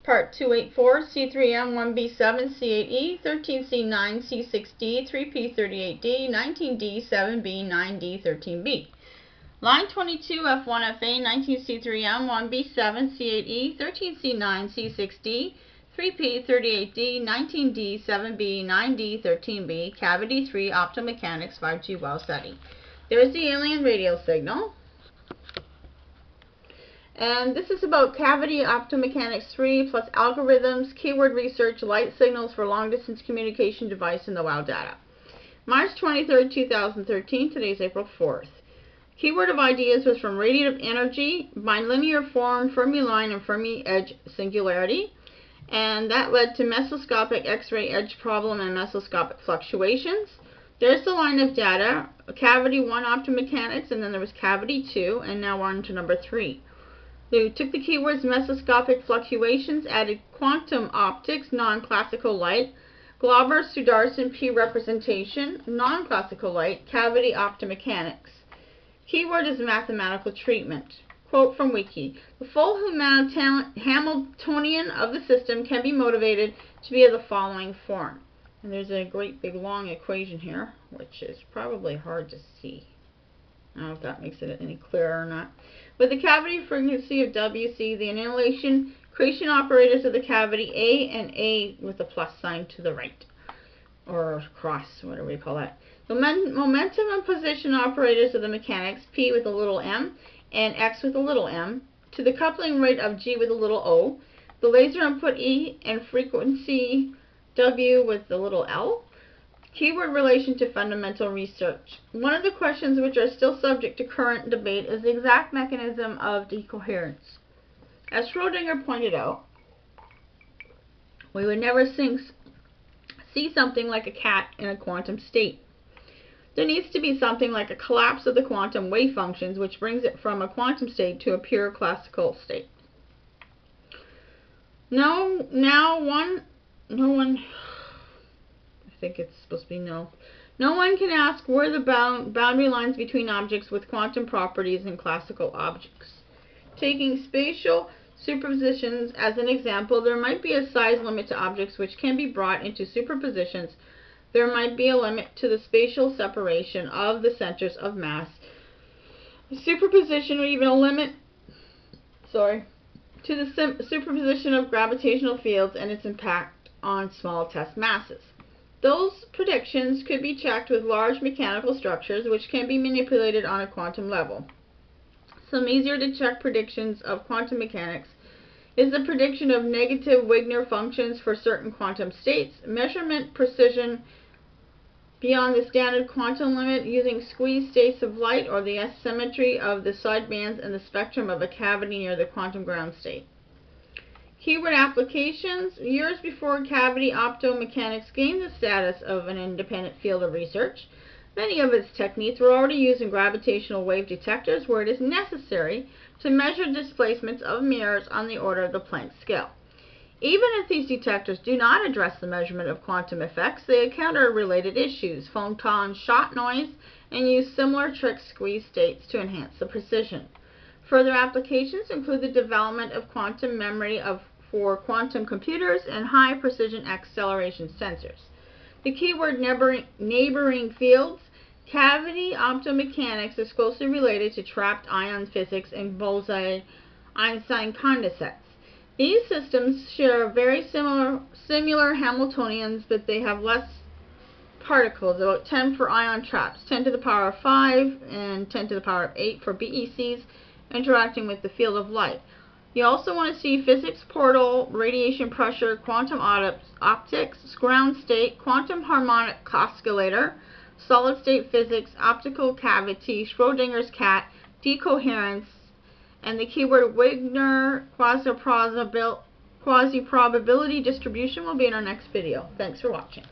Part 284, C3M1b7c8e13c9c6d3p38d19d7b9d13b. Line 22f1fa19c3m1b7c8e13c9c6d3p38d19d7b9d13b. Cavity 3 Optomechanics 5G Wow Seti. There's the alien radio signal. And this is about Cavity Optomechanics 3 plus algorithms, keyword research, light signals for long-distance communication device in the WOW data. March 23rd, 2013. Today's April 4th. Keyword of ideas was from radiative energy, bilinear form, Fermi line, and Fermi Edge Singularity. And that led to Mesoscopic X-Ray Edge Problem and Mesoscopic fluctuations. There's the line of data, Cavity 1 Optomechanics, and then there was Cavity 2, and now we're on to number 3. They took the keywords mesoscopic fluctuations, added quantum optics, non-classical light, Glauber Sudarshan P representation, non-classical light, cavity optomechanics. Keyword is mathematical treatment. Quote from Wiki: the full Hamiltonian of the system can be motivated to be of the following form. And there's a great big long equation here, which is probably hard to see. I don't know if that makes it any clearer or not. With the cavity frequency of WC, the annihilation creation operators of the cavity A and A with a plus sign to the right, or cross, whatever you call that. The momentum and position operators of the mechanics, P with a little m and X with a little m, to the coupling rate of G with a little o, the laser input E and frequency W with the little l. Keyword relation to fundamental research. One of the questions which are still subject to current debate is the exact mechanism of decoherence. As Schrödinger pointed out, we would never see something like a cat in a quantum state. There needs to be something like a collapse of the quantum wave functions, which brings it from a quantum state to a pure classical state. No one can ask where the boundary lines between objects with quantum properties and classical objects. Taking spatial superpositions as an example, there might be a size limit to objects which can be brought into superpositions. There might be a limit to the spatial separation of the centers of mass. Superposition, or even a limit to the superposition of gravitational fields and its impact on small test masses. Those predictions could be checked with large mechanical structures which can be manipulated on a quantum level. Some easier to check predictions of quantum mechanics is the prediction of negative Wigner functions for certain quantum states, measurement precision beyond the standard quantum limit using squeezed states of light, or the asymmetry of the sidebands in the spectrum of a cavity near the quantum ground state. Keyword applications. Years before cavity optomechanics gained the status of an independent field of research, many of its techniques were already used in gravitational wave detectors, where it is necessary to measure displacements of mirrors on the order of the Planck scale. Even if these detectors do not address the measurement of quantum effects, they encounter related issues, photon shot noise, and use similar trick squeeze states to enhance the precision. Further applications include the development of quantum memory for quantum computers and high precision acceleration sensors. The keyword neighboring fields. Cavity optomechanics is closely related to trapped ion physics and Bose-Einstein condensates. These systems share very similar Hamiltonians, but they have less particles, about 10 for ion traps, 10 to the power of 5 and 10 to the power of 8 for BECs interacting with the field of light. You also want to see physics portal, radiation pressure, quantum optics, ground state, quantum harmonic oscillator, solid state physics, optical cavity, Schrödinger's cat, decoherence, and the keyword Wigner quasi-probability distribution will be in our next video. Thanks for watching.